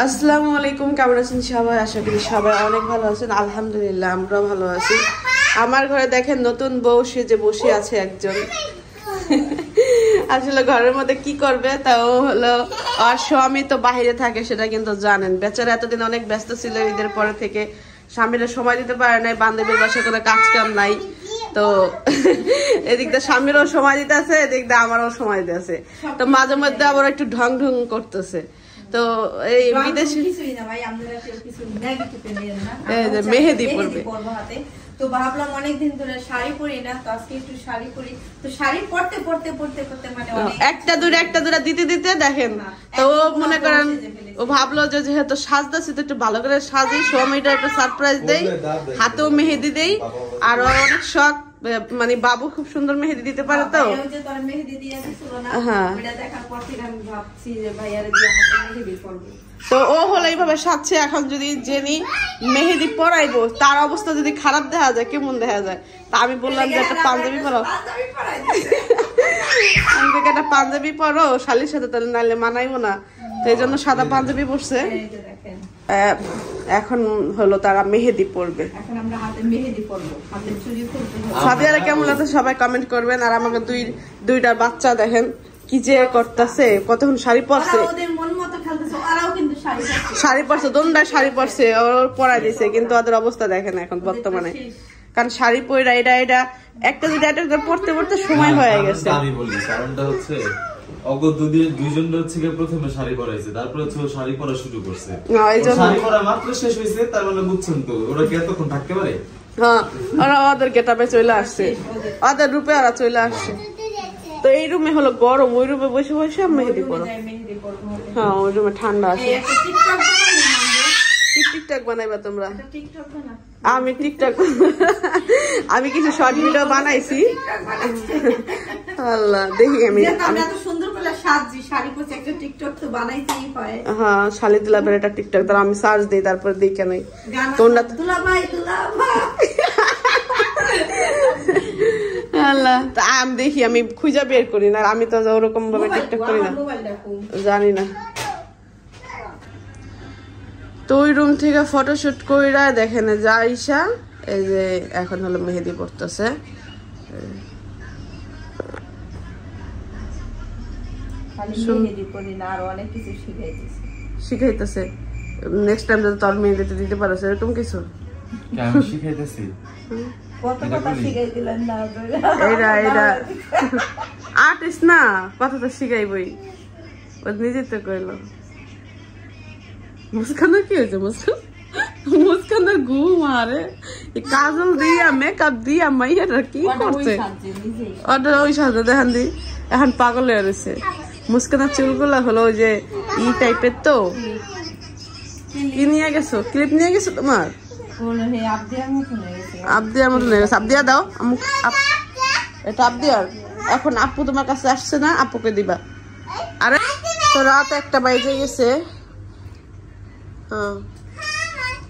আসসালামু আলাইকুম, কেমন আছেন সবাই? আশা করি সবাই অনেক ভালো আছেন। আলহামদুলিল্লাহ আমরাও ভালো আছি। আমার ঘরে দেখেন নতুন বউ সেজে বসে আছে একজন। আসলে ঘরের মধ্যে কি করবে, তাও হলো আর স্বামী তো বাইরে থাকে, সেটা কিন্তু জানেন। বেচারা এতদিন অনেক ব্যস্ত ছিল, ঈদের পরে থেকে স্বামীরা সময় দিতে পারে নাই, বান্ধবীর বাসায় কোনো কাজ কাম নাই। তো এদিক দিয়ে স্বামীরও সময় দিতে আছে, এদিক দিয়ে আমারও সময় দিতে আছে। তো মাঝে মধ্যে আবার একটু ঢং ঢং করতেছে। তো এই বিদেশি মেহেদি পরবে, তো ভাবলাম অনেকদিন ধরে শাড়ি পরি না, তো আজকে একটু শাড়ি পরি। তো শাড়ি পরতে পরতে মানে একটা দুটা দিতে দিতে দেখেন, তো ও মনে করেন ও ভাবলো যে যেহেতু সাজতেছি তো একটু ভালো করে সাজি, সময়টা একটা সারপ্রাইজ দেই, হাতেও মেহেদি দেই। আর অনেক শখ, মানে বাবু খুব সুন্দর মেহেদি দিতে পারে। তো হ্যাঁ, তো ও হলো এইভাবে সাজছে। এখন যদি জেনি মেহেদি পরাইবো, তার অবস্থা যদি খারাপ দেখা যায়, কেমন দেখা যায়? তা আমি বললাম যে একটা পাঞ্জাবি পরো, আমি থেকে একটা পাঞ্জাবি পরো শালির সাথে, তাহলে নাহলে মানাইবো না। তো এই জন্য সাদা পাঞ্জাবি পরছে। এখন হলো তারা মেহেদি পরবে। সাদিয়ারা কেমন লাগছে সবাই কমেন্ট করবেন। আর আমাকে দুইটা বাচ্চা দেখেন কি যে করতেছে, কতক্ষণ শাড়ি পরছে, শাড়ি পরছে, দোনটা শাড়ি পরছে, ওর পরাই দিছে। কিন্তু ওদের অবস্থা দেখেন এখন বর্তমানে, কারণ শাড়ি পরা এটা একটা দুইটা পড়তে পড়তে সময় হয়ে গেছে। আমি বলি কারণটা হচ্ছে দুইজন হচ্ছে প্রথমে শাড়ি পরাইছে, তারপরে হচ্ছে শাড়ি পরা শুরু করছে। শাড়ি পরা মাত্র শেষ হয়েছে, তার মানে বুঝছেন তো ওরা কি এতক্ষণ থাকতে পারে? হ্যাঁ, ওরা ওদের গেটাপে চলে আসছে, ওদের রূপে ওরা চলে আসছে। তো এই রুমে হলো গরম, ওই রুমে বসে বসে মেহেদি পরো। হ্যাঁ, ওই রুমে ঠান্ডা আছে। টিকটক বানাইবা তোমরা? আমি টিকটক আমি কিছু শর্ট ভিডিও বানাইছি। আল্লাহ, দেখি আমি হ্যাঁ শালি দুলাবের একটা টিকটক, তার আমি সার্চ দিই, তারপর দেখে নাই তোমরা। আল্লাহ, আমি দেখি, আমি খুঁজে বের করি না, আমি তো ওরকম ভাবে টিকটক করি না, জানি না। তো ওই রুম থেকে ফটোশুট কইরা দেখেন যা আইসা, এই যে এখন হলো মেহেদি পড়তেছে। শিখাইতেছে, নেক্সট টাইম যদি তোর মেহেদিতে দিতে পারো এরকম কিছু শিখাইতেছি। আর্টিস্ট না, কথা তো শিখাইবই, ও নিজে তো কইলো। মুস্কানের কি হয়েছে? মুস্কানের ঘুম আরে কাজল দিয়া মেকআপ দিয়া মাইয়াটা কি করছে, ওই সাথে দেখেন দি এখন পাগল হয়ে রয়েছে। মুস্কানের চুলগুলা হলো ওই যে ই টাইপের। তো কি নিয়ে গেছো? ক্লিপ নিয়ে গেছো তোমার? আবদিয়ার মতন হয়ে গেছে। আবদিয়া দাও, এটা আবদিয়ার। এখন আপু তোমার কাছে আসছে না, আপুকে দিবা। আরে তো রাত 1টা বাজে গেছে,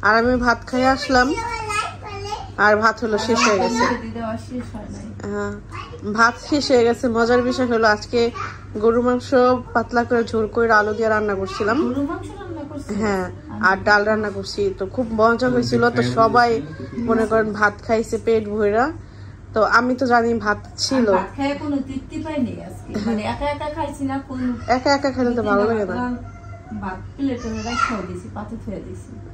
আর আমি ভাত খাইয়ে আসলাম, আর ভাত হলো শেষ হয়ে গেছে। হ্যাঁ, ভাত শেষ হয়ে গেছে। মজার বিষয় হলো আজকে গরু মাংস পাতলা করে ঝোল করে আলু দিয়ে রান্না করছিলাম। হ্যাঁ, আর ডাল রান্না করছি, তো খুব মজা হয়েছিল। তো সবাই মনে করেন ভাত খাইছে পেট ভরা। তো আমি তো জানি ভাত ছিল, একা একা খেলে তো ভালো লাগে না।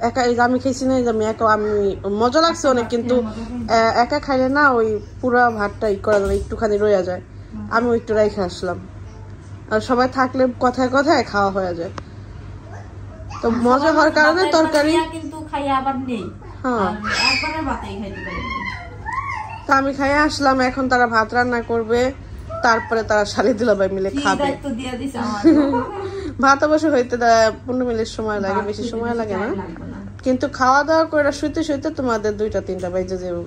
একা আমি খেয়েছি না, আমি একা, আমি মজা লাগছে অনেক, কিন্তু একা খাইলে না ওই পুরা ভাতটা ই করা যায়, একটুখানি রয়ে যায়। আমি একটু রেখে আসলাম, আর সবাই থাকলে কথায় কথায় খাওয়া হয়ে যায়। তো মজা হওয়ার কারণে তরকারি হ্যাঁ, তো আমি খাইয়ে আসলাম। এখন তারা ভাত রান্না করবে, তারপরে তারা শালি দুলাভাই মিলে খাবে। ভাত অবশ্য হইতে 15 মিনিট সময় লাগে, বেশি সময় লাগে না। কিন্তু খাওয়া দাওয়া করে শুইতে শুইতে তোমাদের 2টা-3টা বাজে যাবো।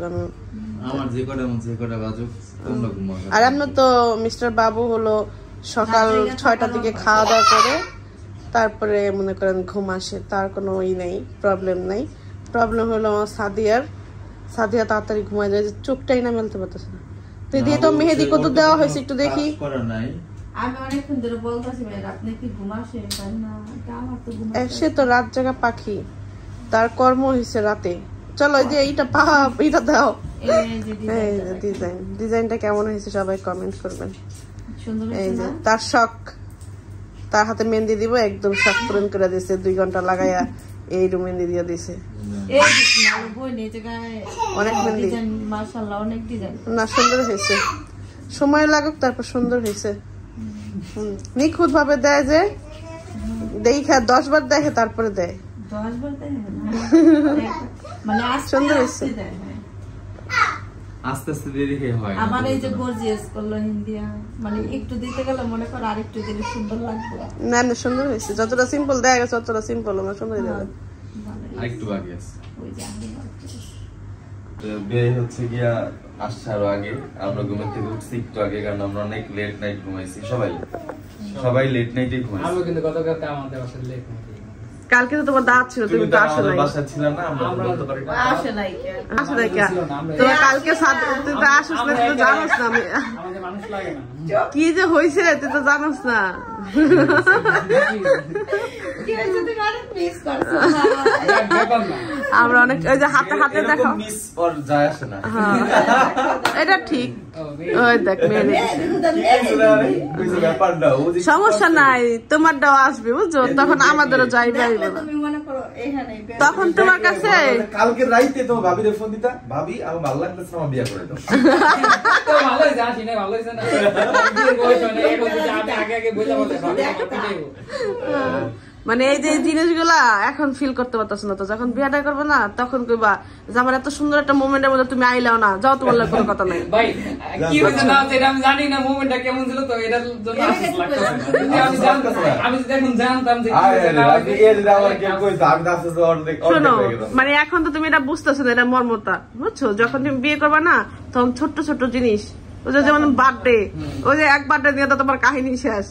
আর আমরা তো মিস্টার বাবু হলো সকাল 6টার দিকে খাওয়া দাওয়া করে তারপরে মনে করেন ঘুম আসে, তার কোনো ই নেই, প্রবলেম নাই। প্রবলেম হলো আমার সাদিয়া তাড়াতাড়ি ঘুমায় যায়, চোখটাই না মেলতে পারতেছে না। তো দিয়ে তো মেহেদি কত দেওয়া হয়েছে একটু দেখি। আমি অনেকক্ষণ ধরে বলতেছি ভাইয়া আপনি কি ঘুম আসে? না আমার তো ঘুম আসে। সে তো রাত জাগা পাখি, তার কর্ম হয়েছে রাতে। চলো যে এইটা এটা দাও, ডিজাইনটা কেমন হয়েছে সবাই কমেন্ট করবেন। এই যে তার শখ, তার হাতে মেহেন্দি দিব, একদম শখ পূরণ করে দিয়েছে। 2 ঘন্টা লাগাইয়া এই মেহেন্দি দিয়ে দিছে। অনেক মেহেন্দি না, সুন্দর হয়েছে। সময় লাগুক, তারপর সুন্দর হয়েছে। নিখুঁত ভাবে দেয়, যে দেখা 10 বার দেখে তারপরে দেয়। 10 বার দেখে মানে সুন্দর হয়েছে। আস্তে আস্তে দেরি হয়। আমার এই যে গর্জিয়াস করলো হিন্দিয়া, মানে একটু দিতে গেলে মনে করো আরেকটু দিলে সুন্দর লাগবে। না না, সুন্দর হয়েছে। যতটা সিম্পল দেখা গেছে ততটা সিম্পল আমার সুন্দর দেবে। আরেকটু বাকি আছে। বিয়ে হচ্ছে গিয়া আসার আগে আমরা ঘুম থেকে উঠছি একটু আগে, কারণ আমরা অনেক লেট নাইট ঘুমাইছি। সবাই লেট নাইটে ঘুমাইছি। আমি কিন্তু গতকাল আমাদের বাসায় লেট নাইট। কালকে তো তোমার দাঁত ছিল, তুমি তো আসো নাই। বাসা ছিল না, আমরা বলতে পারি না। আসে নাই কেন? তুমি কালকে তুই তো আসিস না, তুই তো জানোস না আমাদের মানুষ লাগে না কি যে হয়েছে, তুই তো জানোস না। আমরা অনেক ওই যে হাতে হাতে দেখো, মিস আর যায় আসে না। এটা ঠিক। ওই দেখ সমস্যা নাই, তোমারটাও আসবে বুঝছো, তখন আমাদেরও যাইবে। তখন তোমার কাছে কালকে রাইতে তো ভাবিরে ফোন দিতা, ভাবি আমার ভালো লাগতেছে, আমার বিয়ে করে দাও। তো ভালো হইছে, আসি না ভালো হইছে না। বিয়ে বয়স হয় না, এখন যদি আমি আগে আগে বইলা বলতে ভাবি মানে এই যে জিনিসগুলা এখন ফিল করতে পারতেছ না। তো যখন বিয়েটা করবে না, তখন কইবা যে আমার এত সুন্দর একটা মোমেন্টের মধ্যে তুমি আইলাও না, যাও, তোমার লাগে কোনো কথা নাই। ভাই কি হইছে না এটা আমি জানি না, মোমেন্টটা কেমন ছিল, তো এটার জন্য আফসোস লাগতেছে। আমি জানতাম, আমি যদি এখন জানতাম যে শোনো, মানে এখন তো তুমি এটা বুঝতেছো না, এটা মর্মতা বুঝছো। যখন তুমি বিয়ে করবা না, তখন ছোট্ট ছোট্ট জিনিস, ওই যে যেমন বার্থডে, ওই যে এক বার্থডে দিয়ে তো তোমার কাহিনী শেষ।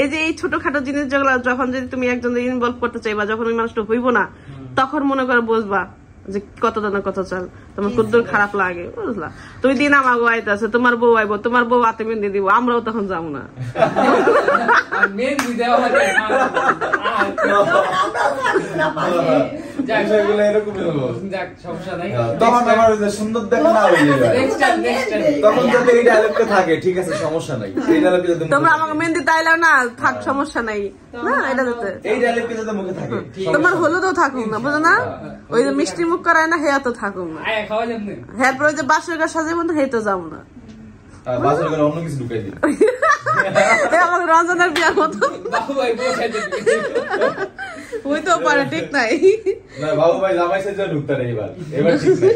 এই যে এই ছোটখাটো জিনিস যেগুলো যখন যদি তুমি একজন ইনভলভ করতে চাইবা, যখন ওই মানুষটা হইব না, তখন মনে করে বুঝবা যে কত দানা কত চাল, তোমার কতদূর খারাপ লাগে, বুঝলা। তুমি দিন আমাগো আইতাছে, তোমার বউ আইবো, তোমার বউ হাতে মেহেন্দি দিব, আমরাও তখন যাবো না। মেহেন্দি দেওয়া হয় সুন্দর দেখে না তখন যাতে এই ডায়লগটা থাকে, ঠিক আছে সমস্যা নাই। এই ডায়লগটা যাতে তোমরা আমাকে মেহেন্দি তাইলাও না, থাক সমস্যা নাই না, এটা যাতে এই ডায়লগটা যাতে মুখে থাকে। তোমার হলুদও থাকুক না, বুঝো না, ওই যে মিষ্টি মুখ করায় না, হেয়া তো থাকুক না। হ্যাঁ, পরে যে বাসর ঘর সাজে বন্ধু, হে তো যাবো না, বাসর ঘরে অন্য কিছু ঢুকাই দিই। আমাকে রঞ্জনের বিয়ার মতো হইতেও পারে, ঠিক নাই। বাবু ভাই জামাই সাজা ঢুকতে নেই, এবার ঠিক নাই।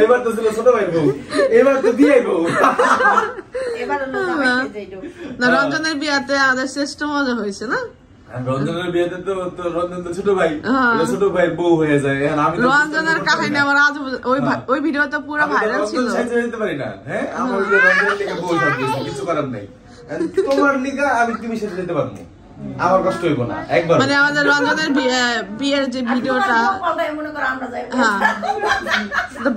এবার তো ছিল ছোট ভাই বউ, এবার তো বিয়ে বউ। না, রঞ্জনের বিয়াতে আমাদের শ্রেষ্ঠ মজা হয়েছে না। রঞ্জনের বিয়েতে তো রঞ্জন তো ছোট ভাই, ছোট ভাই বউ হয়ে যায়। রঞ্জনের কাহিনী আমার আজ ওই ভিডিও তো পুরো ভাইরাল ছিল। যেতে পারি না, হ্যাঁ আমার রঞ্জনের লিগে বউ থাকতেছে, কিছু করার নাই। তোমার লিগা আমি তুমি সাথে যেতে পারবো, আমার কষ্ট হইব না একবার। মানে আমাদের রঞ্জনের বিয়ের যে ভিডিওটা,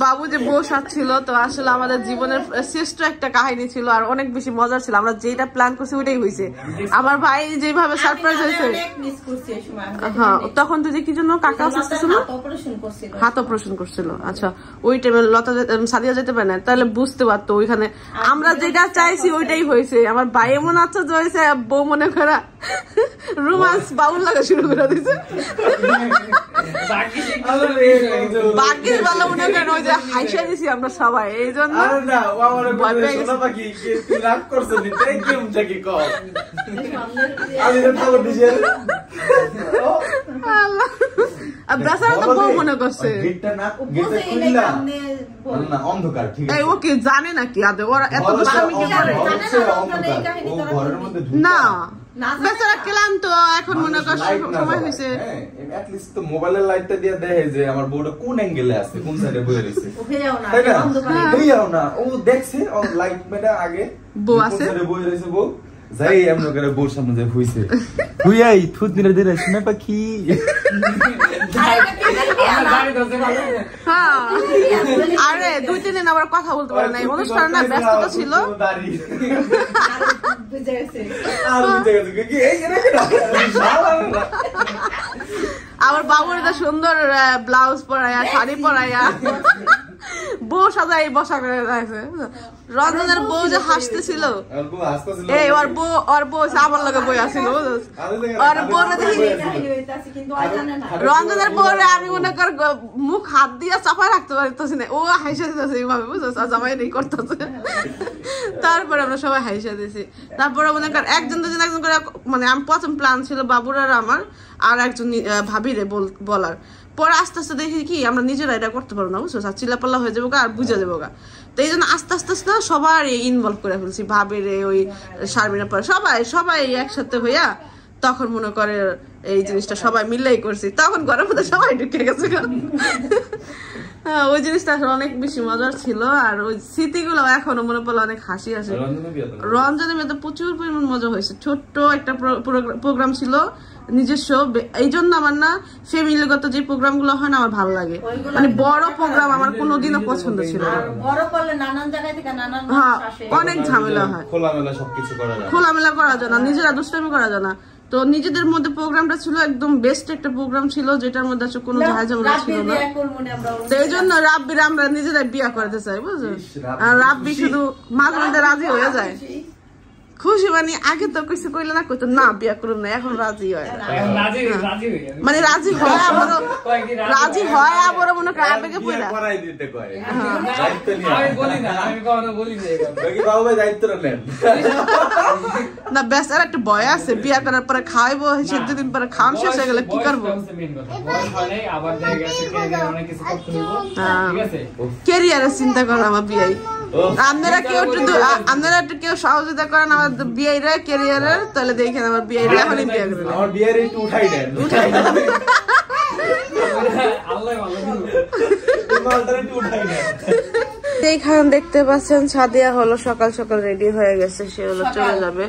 বাবু যে বউ সাজছিল, তো আসলে আমাদের জীবনের শ্রেষ্ঠ একটা কাহিনী ছিল, আর অনেক বেশি মজার ছিল। আমরা যেটা প্ল্যান করছি ওইটাই হয়েছে। আমার ভাই যেভাবে সারপ্রাইজ হয়েছে, হ্যাঁ, তখন তুই যে কি জন্য কাকা আসতেছিল, হাত অপারেশন করছিল। আচ্ছা, ওই টাইমে লতা সাদিয়া যেতে পারে না, তাহলে বুঝতে পারতো ওইখানে আমরা যেটা চাইছি ওইটাই হয়েছে। আমার ভাই এমন আশ্চর্য হয়েছে, বউ মনে করা রোমান্স বাউল লাগা শুরু করে দিয়েছে। ভাগ্যের ভালো মনে করেন, ওই যে হাইসা দিছি আমরা সবাই, এই জন্য বেচারা তো বউ মনে করছে, অন্ধকার, ও কি জানে নাকি আদে ওরা এত না। বেচারা ক্লান্ত, এখন মনে কর সময় হয়েছে, মোবাইলের লাইটটা দিয়ে দেখে যে আমার বউটা কোন অ্যাঙ্গেলে আছে, কোন সাইডে বয়ে রয়েছে, ও দেখছে লাইট মেটা আগে বউ আছে, বয়ে রয়েছে বউ, যাই এমন করে বউর সামনে যে হইছে হুইয়াই থুত নিরে দিলে শুনে পাখি আরে 2-3 দিন আবার কথা বলতে পারে নাই, অনুষ্ঠান না ব্যস্ততা ছিল। আবার বাবুর একটা সুন্দর ব্লাউজ পরাইয়া শাড়ি পরাইয়া বউ সাজাই বসা করে রাখছে। রঞ্জনের বউ যে হাসতেছিল, এই ওর বউ আমার লগে বই আসছিল, ওর বউ রঞ্জনের বউরে আমি মনে কর মুখ হাত দিয়ে চাপায় রাখতে পারতেছি না, ও হাইসা দিতেছে এইভাবে, বুঝছো, জামাই নেই করতেছে। তারপরে আমরা সবাই হাইসা দিয়েছি। তারপরে মনে কর একজন করে, মানে আমি প্রথম প্ল্যান ছিল বাবুর আর আমার, আর একজন ভাবিরে বলার। পরে আস্তে আস্তে দেখি কি আমরা নিজেরা এটা করতে পারবো না, বুঝছো, চিল্লাপাল্লা হয়ে যাবো আর বুঝে যাবো গা। তো এই জন্য আস্তে আস্তে আস্তে সবার ইনভলভ করে ফেলছি, ভাবিরে, ওই শারমিনা পরে সবাই একসাথে হইয়া তখন মনে করে এই জিনিসটা সবাই মিলেই করছি। তখন ঘরের মধ্যে সবাই ঢুকে গেছে। ওই জিনিসটা আসলে অনেক বেশি মজার ছিল, আর ওই স্মৃতিগুলো এখনো মনে পড়লে অনেক হাসি আসে। রঞ্জনের মেয়েতে প্রচুর পরিমাণ মজা হয়েছে। ছোট্ট একটা প্রোগ্রাম ছিল নিজস্ব, এই জন্য আমার না ফ্যামিলিগত যে প্রোগ্রাম গুলো হয় না আমার ভালো লাগে, মানে বড় প্রোগ্রাম আমার কোনোদিনও পছন্দ ছিল না। হ্যাঁ, অনেক ঝামেলা হয়, খোলামেলা করা যায় না, নিজেরা দুষ্টামি করা যায় না। তো নিজেদের মধ্যে প্রোগ্রামটা ছিল একদম বেস্ট একটা প্রোগ্রাম ছিল, যেটার মধ্যে কোনো ঝামেলা ছিল না। তো এই জন্য রাব্বির আমরা নিজেরাই বিয়া করতে চাই, বুঝছো, আর রাব্বি শুধু মাঝে মধ্যে রাজি হয়ে যায়। খুশি মানে আগে তো কিছু কইলে না, কইতো না বিয়া করুন না, এখন রাজি হয়, মানে রাজি হয় আবার মনে করে আবেগে পড়া না। ব্যাস আর একটা ভয় আছে, বিয়া করার পরে খাওয়াইবো, 7 দিন পরে খাওয়ান শেষ হয়ে গেলে কি করবো, ক্যারিয়ারের চিন্তা করো আমার বিয়াই। আপনারা একটু কেউ সহযোগিতা করেন আমার বিয়ের ক্যারিয়ারের, তাহলে দেখেন আমার বিয়ের এখনই বিয়ে করেন, আমার বিয়ের একটু উঠাই দেন। এইখানে দেখতে পাচ্ছেন সাদিয়া হলো সকাল সকাল রেডি হয়ে গেছে, সে হলো চলে যাবে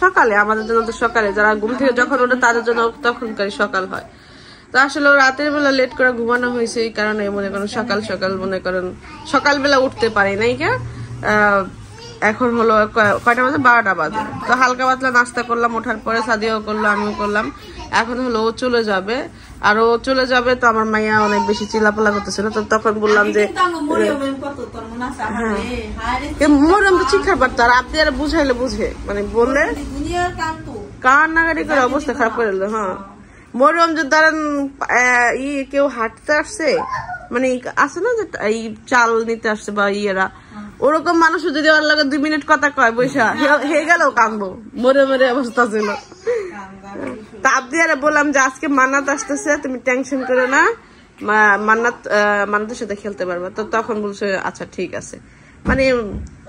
সকালে। আমাদের জন্য তো সকালে, যারা ঘুম থেকে যখন ওঠে তাদের জন্য তখনকারই সকাল হয়। তো আসলে রাতের বেলা লেট করে ঘুমানো হয়েছে, এই কারণে মনে করেন সকাল মনে করেন সকালবেলা উঠতে পারি নাই কে। এখন হলো কয়টা বাজে, 12টা বাজে। তো হালকা পাতলা নাস্তা করলাম, ওঠার পরে সাদিয়াও করলো, আমিও করলাম। এখন হলো ও চলে যাবে, আর ও চলে যাবে তো আমার মাইয়া অনেক বেশি চিল্লাপাল্লা করতেছিল। তো তখন বললাম যে মরিয়ম তো শিক্ষার পারতো, আর আপনি আর বুঝাইলে বুঝে, মানে বললে কান্নাকাটি করে অবস্থা খারাপ করে দিল। হ্যাঁ, মরিয়ম যে ধরেন কেউ হাঁটতে আসছে, মানে আছে না যে এই চাল নিতে আসছে বা ইয়েরা, ওরকম মানুষ যদি ওর লাগে 2 মিনিট কথা কয় বৈশা হয়ে গেল কাঁদবো, মরে অবস্থা ছিল। তা আপনি আর বললাম যে আজকে মান্নাত আসতেছে, তুমি টেনশন করে না, মান্নাতের সাথে খেলতে পারবা। তো তখন বলছে আচ্ছা ঠিক আছে, মানে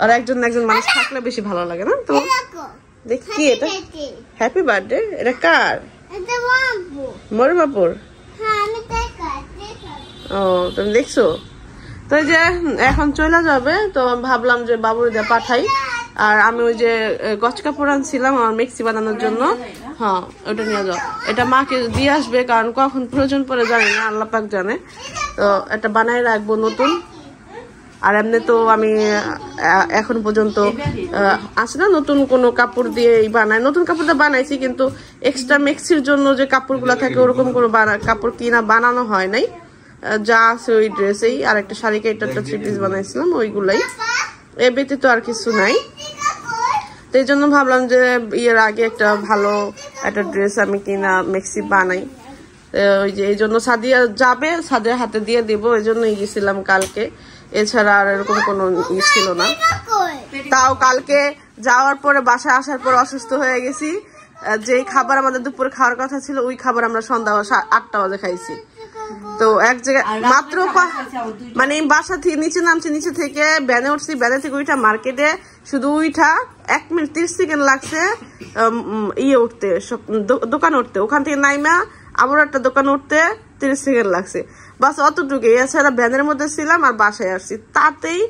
আর একজন মানুষ থাকলে বেশি ভালো লাগে না। তো দেখি কি এটা, হ্যাপি বার্থডে, এটা কার? মরিমাপুর। ও, তুমি দেখছো? তো যে এখন চলে যাবে, তো ভাবলাম যে বাবুর দিয়ে পাঠাই। আর আমি ওই যে গছ কাপড় আনছিলাম আমার মেক্সি বানানোর জন্য, হ্যাঁ ওটা নিয়ে যাও, এটা মাকে দিয়ে আসবে, কারণ কখন প্রয়োজন পড়ে জানি না, আল্লাহ পাক জানে। তো এটা বানাই রাখবো নতুন। আর এমনি তো আমি এখন পর্যন্ত আছে না নতুন কোনো কাপড় দিয়ে বানাই, নতুন কাপড় দিয়ে বানাইছি, কিন্তু এক্সট্রা মেক্সির জন্য যে কাপড়গুলো থাকে ওরকম কোনো কাপড় কিনা বানানো হয় নাই। যা আছে ওই ড্রেসেই, আর একটা শাড়ি কেটে 3 পিস বানাইছিলাম, ওইগুলাই, এ ব্যতীত আর কিছু নাই। তো এই জন্য ভাবলাম যে এর আগে একটা ভালো একটা ড্রেস আমি কিনা মেক্সি বানাই। ওই যে এই জন্য সাদিয়া যাবে, সাদিয়ার হাতে দিয়ে দিব, এই জন্যই গেছিলাম কালকে, এছাড়া আর এরকম কোনো ই ছিল না। তাও কালকে যাওয়ার পরে বাসায় আসার পর অসুস্থ হয়ে গেছি, যে খাবার আমাদের দুপুরে খাওয়ার কথা ছিল ওই খাবার আমরা সন্ধ্যা 8টা বাজে খাইছি। তো এক জায়গায় মাত্র মানে বাসা থেকে নিচে নামছি, নিচে থেকে ভ্যানে উঠছি, ভ্যানে থেকে ওইটা মার্কেটে শুধু ওইটা 1 মিনিট 30 সেকেন্ড লাগছে উঠতে, দোকানে উঠতে, ওখান থেকে নাইমা আবার একটা দোকানে উঠতে 30 সেকেন্ড লাগছে, বাস অতটুকু। এছাড়া ভ্যানের মধ্যে ছিলাম আর বাসায় আসছি, তাতেই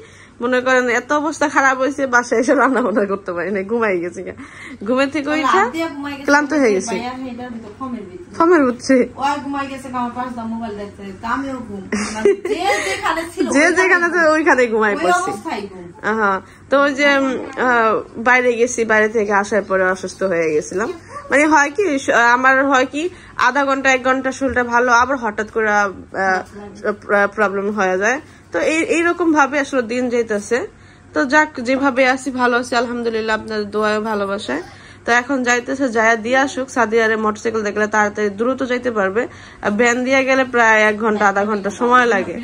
মনে করেন এত অবস্থা খারাপ হয়েছে, বাসায় এসে রান্না বান্না করতে পারি না, ঘুমাই গেছি। ঘুমের থেকে উঠে ক্লান্ত হয়ে গেছি, ফমের উঠছে, যে যেখানে ওইখানে ঘুমাই পড়ছি। হ্যাঁ, তো ওই যে বাইরে গেছি, বাইরে থেকে আসার পরে অসুস্থ হয়ে গেছিলাম। মানে হয় কি, আমার হয় কি আধা ঘন্টা 1 ঘন্টা শরীরটা ভালো, আবার হঠাৎ করে প্রবলেম হয়ে যায়। তো এইরকম ভাবে আসলে দিন যাইতেছে। তো যাক, যেভাবে আছি ভালো আছি আলহামদুলিল্লাহ, আপনাদের দোয়ায় ভালোবাসায়। তো এখন যাইতেছে, যাইয়া দিয়ে আসুক। সাদিয়ারে মোটরসাইকেল দেখলে তাড়াতাড়ি দ্রুত যাইতে পারবে, আর ভ্যান দিয়ে গেলে প্রায় 1 ঘন্টা আধা ঘন্টা সময় লাগে।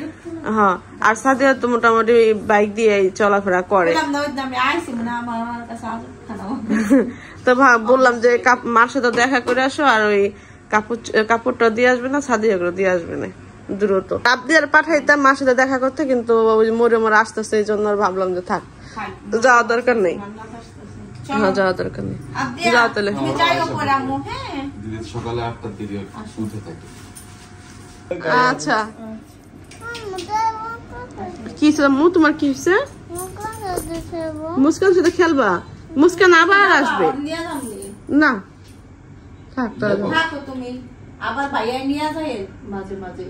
হ্যাঁ, আর সাদিয়া তো মোটামুটি বাইক দিয়ে চলাফেরা করে। তো বললাম যে মার সাথে দেখা করে আসো, আর ওই কাপড়টা দিয়ে আসবে না, সাদিয়া গুলো দিয়ে আসবে না দ্রুত। আপনি আর পাঠাইতাম মার সাথে দেখা করতে, কিন্তু ওই মোড়ে আসতেছে, এই জন্য ভাবলাম যে থাক, যাওয়ার দরকার নেই। হ্যাঁ, যাওয়ার দরকার নেই, যাও তাহলে। সকালে 8টার দিকে উঠে থাকি। আচ্ছা, কি তোমার কি হয়েছে? মুস্কান সাথে খেলবা? মুস্কান আবার আসবে না, থাক তুমি আবার ভাইয়া নিয়ে যায় মাঝে মাঝে,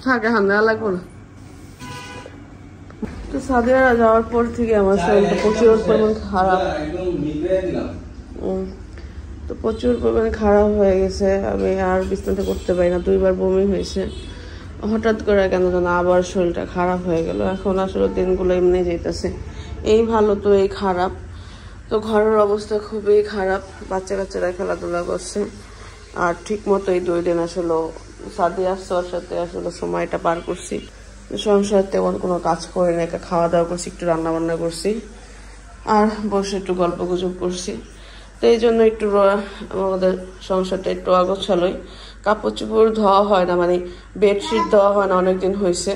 থাকে হান্না লাগবো না। তো সাদিয়া যাওয়ার পর থেকে আমার শরীরটা প্রচুর পরিমাণ খারাপ, তো প্রচুর পরিমাণে খারাপ হয়ে গেছে। আমি আর বিছানাতে করতে পারি না, 2 বার বমি হয়েছে। হঠাৎ করে কেন যেন আবার শরীরটা খারাপ হয়ে গেল। এখন আসলে দিনগুলো এমনি যাইতেছে, এই ভালো তো এই খারাপ। তো ঘরের অবস্থা খুবই খারাপ, বাচ্চা কাচ্চারা খেলাধুলা করছে, আর ঠিক মতো এই 2 দিন আসলে সাদিয়া আসছে, সাথে আসলে সময়টা পার করছি। সংসার তেমন কোনো কাজ করে না, খাওয়া দাওয়া করছি, একটু রান্না বান্না করছি, আর বসে একটু গল্প গুজব করছি। তো এই জন্য একটু আমাদের সংসারটা একটু অগোছালোই। কাপড় চোপড় ধোয়া হয় না, মানে বেডশিট ধোয়া হয় না, অনেকদিন হয়েছে,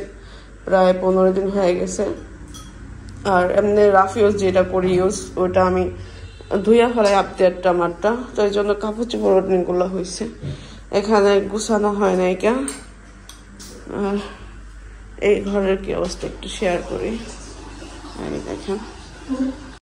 প্রায় 15 দিন হয়ে গেছে। আর এমনি রাফ ইউজ যেটা করি ইউজ, ওটা আমি ধুইয়া ফেলাই আপডেটটা আমারটা। তো এই জন্য কাপড় চোপড় অনেকগুলো হয়েছে, এখানে গুছানো হয় না এটা। আর এই ঘরের কি অবস্থা একটু শেয়ার করি, দেখেন